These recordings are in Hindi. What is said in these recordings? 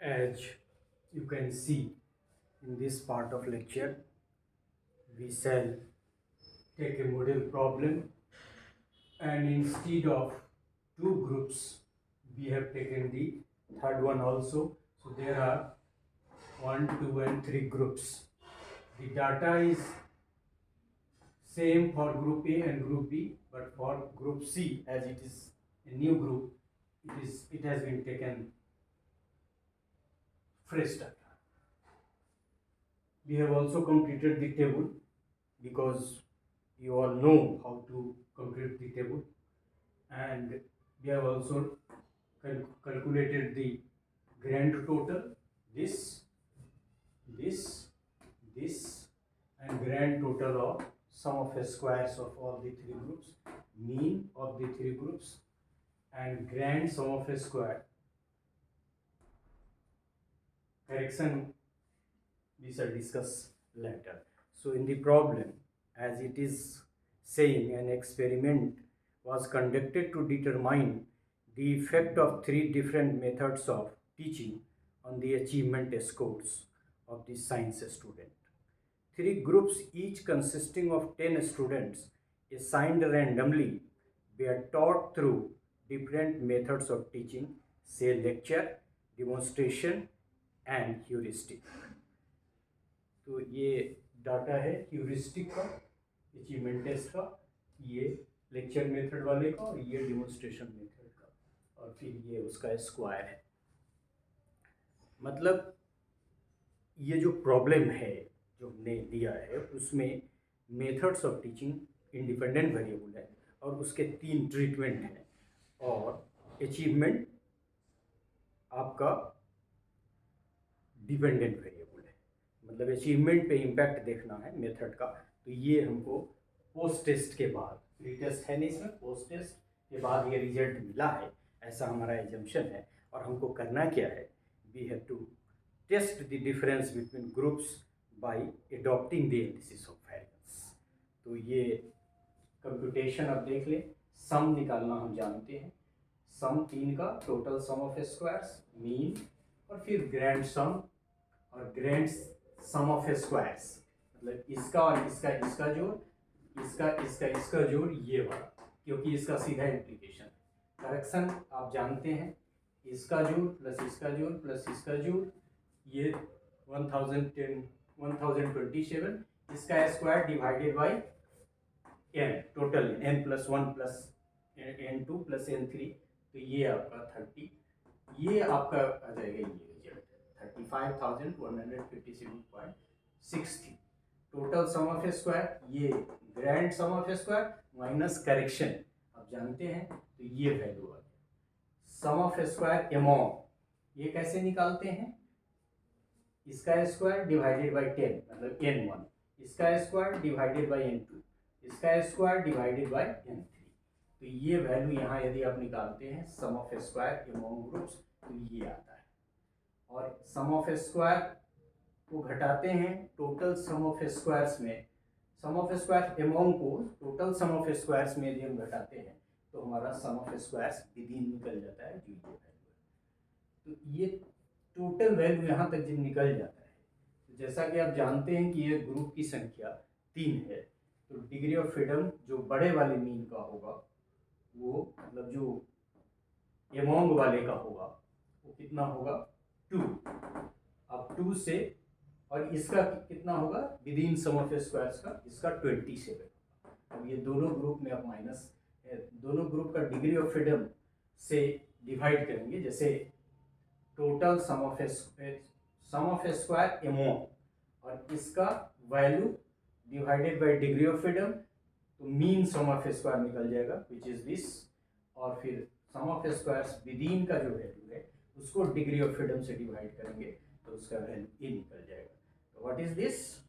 As you can see in this part of lecture, we shall take a model problem, and instead of two groups we have taken the third one also. So there are 1, 2 and 3 groups. The data is same for group A and group B, but for group C, as it is a new group, it has been taken fresh data. We have also completed the table because you all know how to complete the table, and we have also calculated the grand total, this, this, this, and grand total of sum of squares of all the three groups, mean of the three groups, and grand sum of a square. Correction we shall discuss later. So in the problem, as it is saying, an experiment was conducted to determine the effect of three different methods of teaching on the achievement scores of the science student. Three groups, each consisting of 10 students, assigned randomly, were taught through different methods of teaching, say lecture, demonstration, and heuristic. तो ये डाटा है ह्यूरिस्टिक का, अचीवमेंट टेस्ट का, ये लेक्चर मेथड वाले का, और ये डिमोन्स्ट्रेशन मेथड का, और फिर ये उसका स्क्वायर है. मतलब ये जो प्रॉब्लम है जो हमने दिया है उसमें methods of teaching independent variable है और उसके 3 ट्रीटमेंट हैं, और अचीवमेंट आपका डिपेंडेंट वेरिएबल है. मतलब अचीवमेंट पे इम्पैक्ट देखना है मेथड का, तो ये हमको पोस्ट टेस्ट के बाद, प्री टेस्ट है नहीं इसमें, पोस्ट टेस्ट के बाद ये रिजल्ट मिला है, ऐसा हमारा एजम्पशन है. और हमको करना क्या है, we have to test the difference between groups by adopting the analysis of variance. तो ये कंप्यूटेशन अब देख लें. सम निकालना हम जानते हैं, सम 3 का, total sum of squares, mean, और फिर ग्रैंड सम और ग्रैंड सम ऑफ स्क्वायर्स. मतलब इसका और इसका जोड़, इसका जोड़, ये वाला, क्योंकि इसका सीधा इम्प्लीकेशन है. करेक्शन आप जानते हैं, इसका जोड़ प्लस इसका जोड़ प्लस इसका जोड़, ये 1027, इसका square divided by n, total n plus 1 plus n2 plus n3, तो ये आपका 30, ये आपका आ जाएगा ये result 35,157.63. Total sum of square, ये grand sum of square minus correction आप जानते हैं, तो ये वैल्यू आ गया. सम ऑफ स्क्वायर एमॉन्ग, ये कैसे निकालते हैं, इसका स्क्वायर डिवाइडेड बाई 10 मतलब n1, इसका स्क्वायर डिवाइडेड बाई n2, इसका स्क्वायर डिवाइडेड बाई n3. तो ये वैल्यू यहाँ यदि आप निकालते हैं सम ऑफ स्क्वायर एमॉन्ग ग्रुप्स, तो ये आता है. और सम ऑफ स्क्वायर को घटाते हैं टोटल सम ऑफ स्क्वायर्स में, सम ऑफ स्क्वायर एमॉन्ग को टोटल सम ऑफ स्क्वायर्स में यदि हम घटाते हैं तो हमारा सम ऑफ स्क्वायर्स विदिन निकल जाता है, जो ये वैल्यू है. तो ये टोटल वैल्यू यहाँ तक जब निकल जाता है, तो जैसा कि आप जानते हैं कि ये ग्रुप की संख्या 3 है, तो डिग्री ऑफ फ्रीडम जो बड़े वाले मीन का होगा, वो मतलब जो एमॉन्ग वाले का होगा, वो कितना होगा 2. अब 2 से, और इसका कितना होगा विदिन सम ऑफ स्क्वायर्स का, इसका 27. अब ये दोनों ग्रुप में आप माइनस, दोनों ग्रुप का डिग्री ऑफ फ्रीडम से डिवाइड करेंगे. जैसे total sum of square among, और इसका value divided by degree of freedom, तो मीन सम ऑफ स्क्वायर निकल जाएगा विच इज दिस. और फिर सम ऑफ स्क्वायर्स विदिन का जो वैल्यू है उसको डिग्री ऑफ फ्रीडम से डिवाइड करेंगे, तो उसका वैल्यू ये निकल जाएगा. तो what is this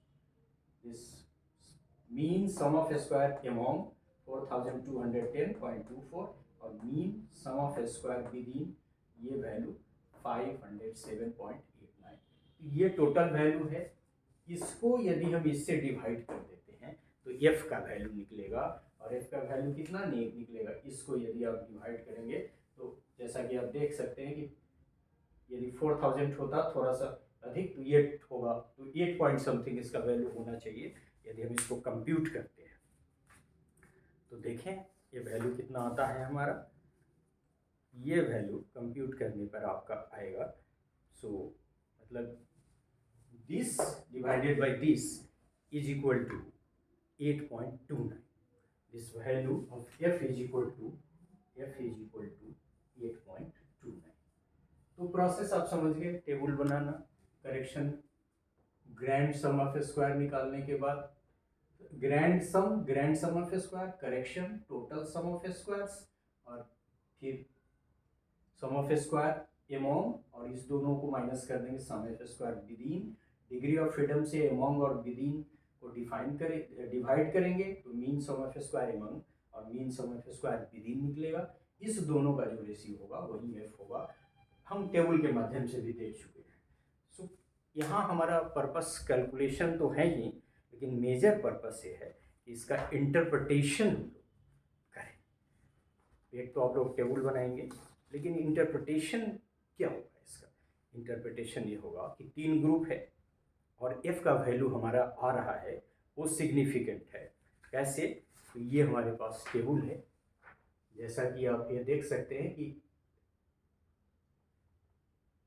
mean sum of square among 4210.24, और mean sum of square within, ये वैल्यू 507.89. ये टोटल वैल्यू है. इसको यदि हम इससे डिवाइड कर देते हैं तो f का वैल्यू निकलेगा, और f का वैल्यू कितना निकलेगा, इसको यदि आप डिवाइड करेंगे तो जैसा कि आप देख सकते हैं कि यदि 4000 होता थोड़ा सा अधिक तो ये होगा, तो 8 पॉइंट समथिंग इसका वैल्यू होना चाहिए यदि हम इसको कंप्यूट करते हैं। तो देखें ये वैल्यू कितना आता है हमारा, ये वैल्यू कंप्यूट करने पर आपका आएगा, सो मतलब this divided by this is equal to 8.29। This value of f is equal to 8.29। तो प्रोसेस आप समझ गए, टेबल बनाना, correction, grand sum of square निकालने के बाद grand sum of square, correction, total sum of squares, और फिर सम ऑफ स्क्वायर एमोंग, और इस दोनों को माइनस कर देंगे sum of square within. Degree of freedom से एमोंग और विदिन को डिवाइड करेंगे तो mean sum of square among और mean sum of square within निकलेगा। इस दोनों का जो रेशियो होगा वही एफ होगा, हम टेबल के माध्यम से भी देख चुके हैं। सो यहाँ हमारा पर्पस कैलकुलेशन तो है ही, लेकिन मेजर पर्पस ये है कि इसका इंटरप्रिटेशन हम लोग करें। एक तो आप लोग टेबल बनाएंगे, लेकिन इंटरप्रिटेशन क्या होगा इसका? इंटरप्रिटेशन ये होगा कि 3 ग्रुप है और एफ का वैल्यू हमारा आ रहा है, वो सिग्निफिकेंट है। कैसे? तो ये हमारे पास टेबल है, जैसा कि आप ये देख सकते हैं कि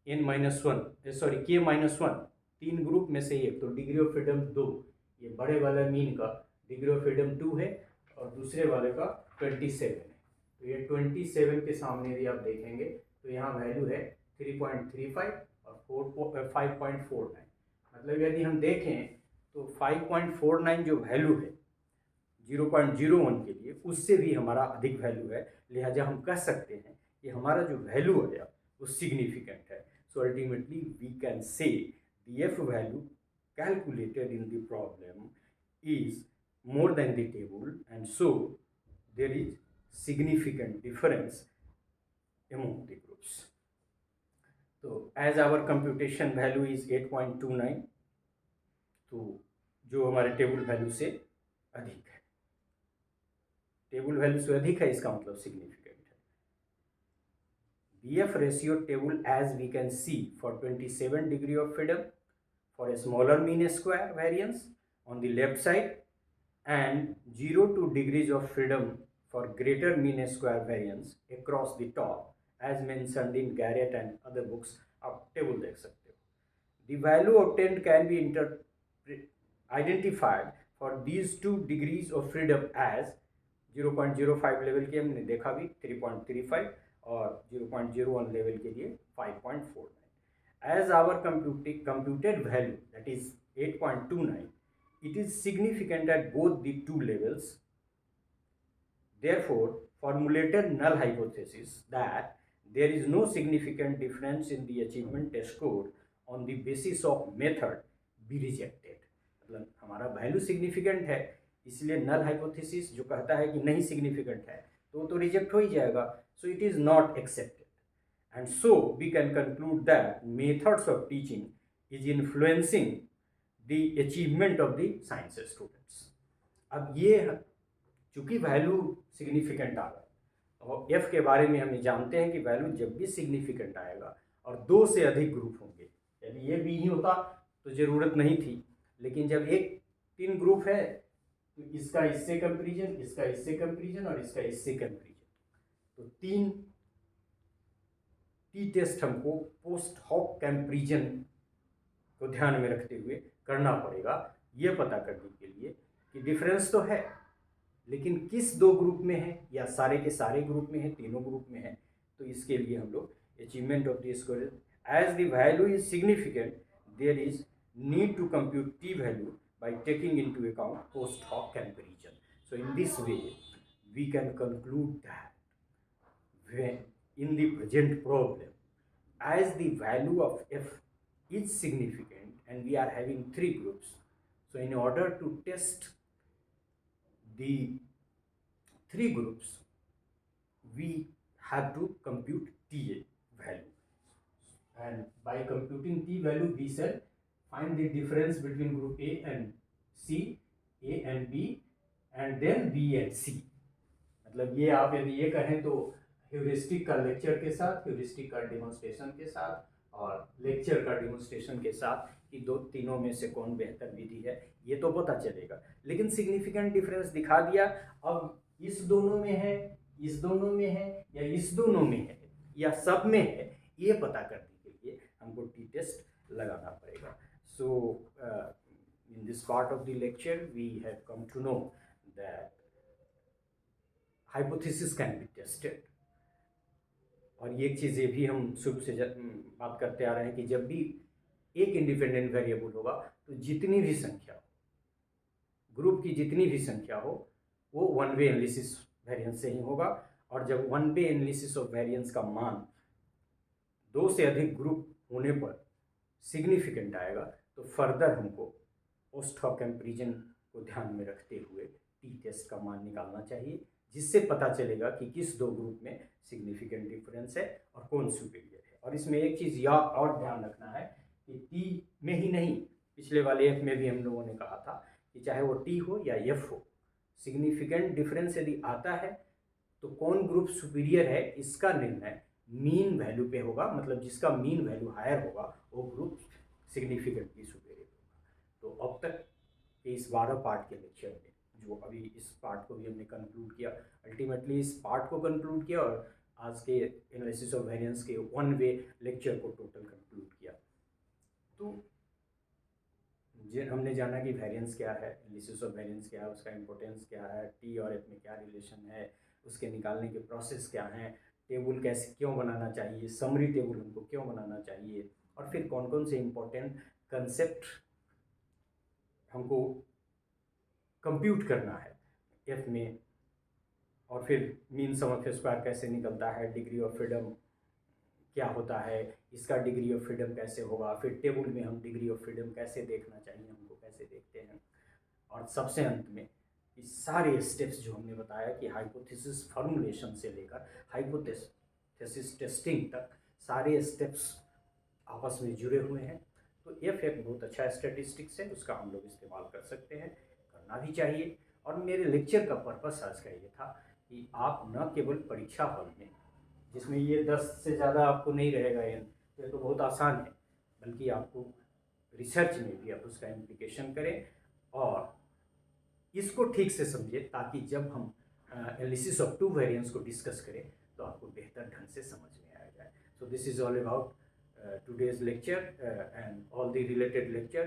k-1 3 ग्रुप में से एक, तो डिग्री ऑफ फ्रीडम 2, ये बड़े वाला मीन का डिग्री ऑफ फ्रीडम 2 है और दूसरे वाले का 27 है। तो ये 27 के सामने यदि आप देखेंगे तो यहाँ वैल्यू है 3.35 और 5.49। मतलब यदि हम देखें तो 5.49 जो वैल्यू है 0.01 के लिए, उससे भी हमारा अधिक वैल्यू है, लिहाजा हम कह सकते हैं कि हमारा जो वैल्यू आया वो सिग्निफिकेंट है। So ultimately we can say the f value calculated in the problem is more than the table, and so there is significant difference among the groups. So as our computation value is 8.29, तो जो हमारे टेबल वैल्यू से अधिक है, टेबल वैल्यू से अधिक है इसका मतलब सिग्निफिकेंट है। BF ratio table, as we can see, for 27 degree of freedom for a smaller mean square variance on the left side and 0 degrees of freedom for greater mean square variance across the top, as mentioned in Garrett and other books. आप टेबल देख सकते हो। The value obtained can be identified for these 2 degrees of freedom as 0.05 level के हमने देखा भी 3.35 और 0.01 लेवल के लिए 5.49। As our computed value, that is 8.29, it is significant at both the 2 levels. Therefore, formulated null hypothesis that there is no significant difference in the achievement test score on the basis of method be rejected। मतलब हमारा वैल्यू सिग्निफिकेंट है, इसलिए नल हाइपोथेसिस जो कहता है कि नहीं सिग्निफिकेंट है तो रिजेक्ट हो ही जाएगा। So it is not accepted, and so we can conclude that methods of teaching is influencing the achievement of the science students. अब ये चूँकि वैल्यू सिग्निफिकेंट आ गया और एफ के बारे में हम जानते हैं कि वैल्यू जब भी सिग्निफिकेंट आएगा और 2 से अधिक ग्रुप होंगे, यदि ये भी ही होता तो ज़रूरत नहीं थी, लेकिन जब 3 ग्रुप है तो इसका इससे कंपैरिजन, इसका इससे कंपैरिजन और इसका इससे कंपैरिजन, तो 3 टी टेस्ट हमको पोस्ट हॉक कंपैरिजन को ध्यान में रखते हुए करना पड़ेगा, ये पता करने के लिए कि डिफरेंस तो है लेकिन किस 2 ग्रुप में है या सारे के सारे ग्रुप में है, तीनों ग्रुप में है। तो इसके लिए हम लोग achievement of the score as the value is significant there is need to compute t value by taking into account post hoc comparison. So in this way we can conclude that when in the present problem, as the value of f is significant and we are having 3 groups, so in order to test the 3 groups we have to compute t value, and by computing t value we said find the difference between group A and C, A and B, and then B and C। मतलब ये आप यदि ये कहें तो ह्यूरिस्टिक का लेक्चर के साथ, ह्यूरिस्टिक का डेमोन्स्ट्रेशन के साथ और लेक्चर का डेमोन्स्ट्रेशन के साथ कि दो तीनों में से कौन बेहतर विधि है ये तो पता चलेगा, लेकिन सिग्निफिकेंट डिफरेंस दिखा दिया। अब इस दोनों में है, इस दोनों में है, या इस दोनों में है, या सब में है, ये पता करने के लिए हमको टी टेस्ट लगाना पड़ेगा। सो in this part of the lecture we have come to know that hypothesis can be tested। और ये एक चीज़ ये भी हम शुरू से बात करते आ रहे हैं कि जब भी एक इंडिपेंडेंट वेरिएबल होगा तो जितनी भी संख्या हो, ग्रुप की जितनी भी संख्या हो, वो वन वे एनालिसिस वेरिएंस से ही होगा। और जब one way analysis of variance का मान दो से अधिक ग्रुप होने पर सिग्निफिकेंट आएगा तो फर्दर हमको पोस्ट हॉक कंपैरिजन को ध्यान में रखते हुए टी टेस्ट का मान निकालना चाहिए, जिससे पता चलेगा कि किस दो ग्रुप में सिग्निफिकेंट डिफरेंस है और कौन सुपीरियर है। और इसमें एक चीज़ या और ध्यान रखना है कि टी में ही नहीं, पिछले वाले एफ में भी हम लोगों ने कहा था कि चाहे वो टी हो या एफ हो, सिग्निफिकेंट डिफरेंस यदि आता है तो कौन ग्रुप सुपीरियर है इसका निर्णय मीन वैल्यू पे होगा। मतलब जिसका मीन वैल्यू हायर होगा वो ग्रुप सिग्निफिकेंटली सुपीरियर होगा। तो अब तक के इस 12 पार्ट के लेक्चर में जो अभी इस पार्ट को भी हमने कंक्लूड किया, अल्टीमेटली इस पार्ट को कंक्लूड किया और आज के एनालिसिस ऑफ वेरिएंस के वन वे लेक्चर को टोटल कंक्लूड किया। तो हमने जाना कि वेरिएंस क्या है, एनालिसिस ऑफ वेरिएंस क्या है, उसका इंपॉर्टेंस क्या है, टी और एफ में क्या रिलेशन है, उसके निकालने के प्रोसेस क्या हैं, टेबल कैसे क्यों बनाना चाहिए, समरी टेबल हमको क्यों बनाना चाहिए, और फिर कौन कौन से इम्पोर्टेंट कंसेप्ट हमको कंप्यूट करना है एफ में, और फिर मीन सम ऑफ स्क्वायर कैसे निकलता है, डिग्री ऑफ फ्रीडम क्या होता है, इसका डिग्री ऑफ फ्रीडम कैसे होगा, फिर टेबल में हम डिग्री ऑफ फ्रीडम कैसे देखना चाहिए, हमको कैसे देखते हैं, और सबसे अंत में इस सारे स्टेप्स जो हमने बताया कि हाइपोथेसिस फॉर्मुलेशन से लेकर हाइपोथेसिस टेस्टिंग तक सारे स्टेप्स आपस में जुड़े हुए हैं। तो एफ एक बहुत अच्छा स्टैटिस्टिक्स है, उसका हम लोग इस्तेमाल कर सकते हैं, करना भी चाहिए। और मेरे लेक्चर का पर्पस आज का ये था कि आप न केवल परीक्षा हॉल में, जिसमें ये 10 से ज़्यादा आपको नहीं रहेगा तो ये तो बहुत आसान है, बल्कि आपको रिसर्च में भी आप उसका इम्प्लीकेशन करें और इसको ठीक से समझें, ताकि जब हम एनालिसिस ऑफ टू वेरिएंस को डिस्कस करें तो आपको बेहतर ढंग से समझ में आ जाए। So this is all about today's lecture and all the related lecture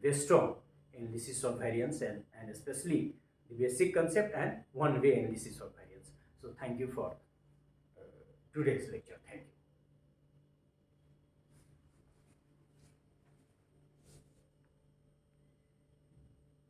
based on analysis of variance and especially the basic concept and one way analysis of variance. So thank you for today's lecture. Thank you.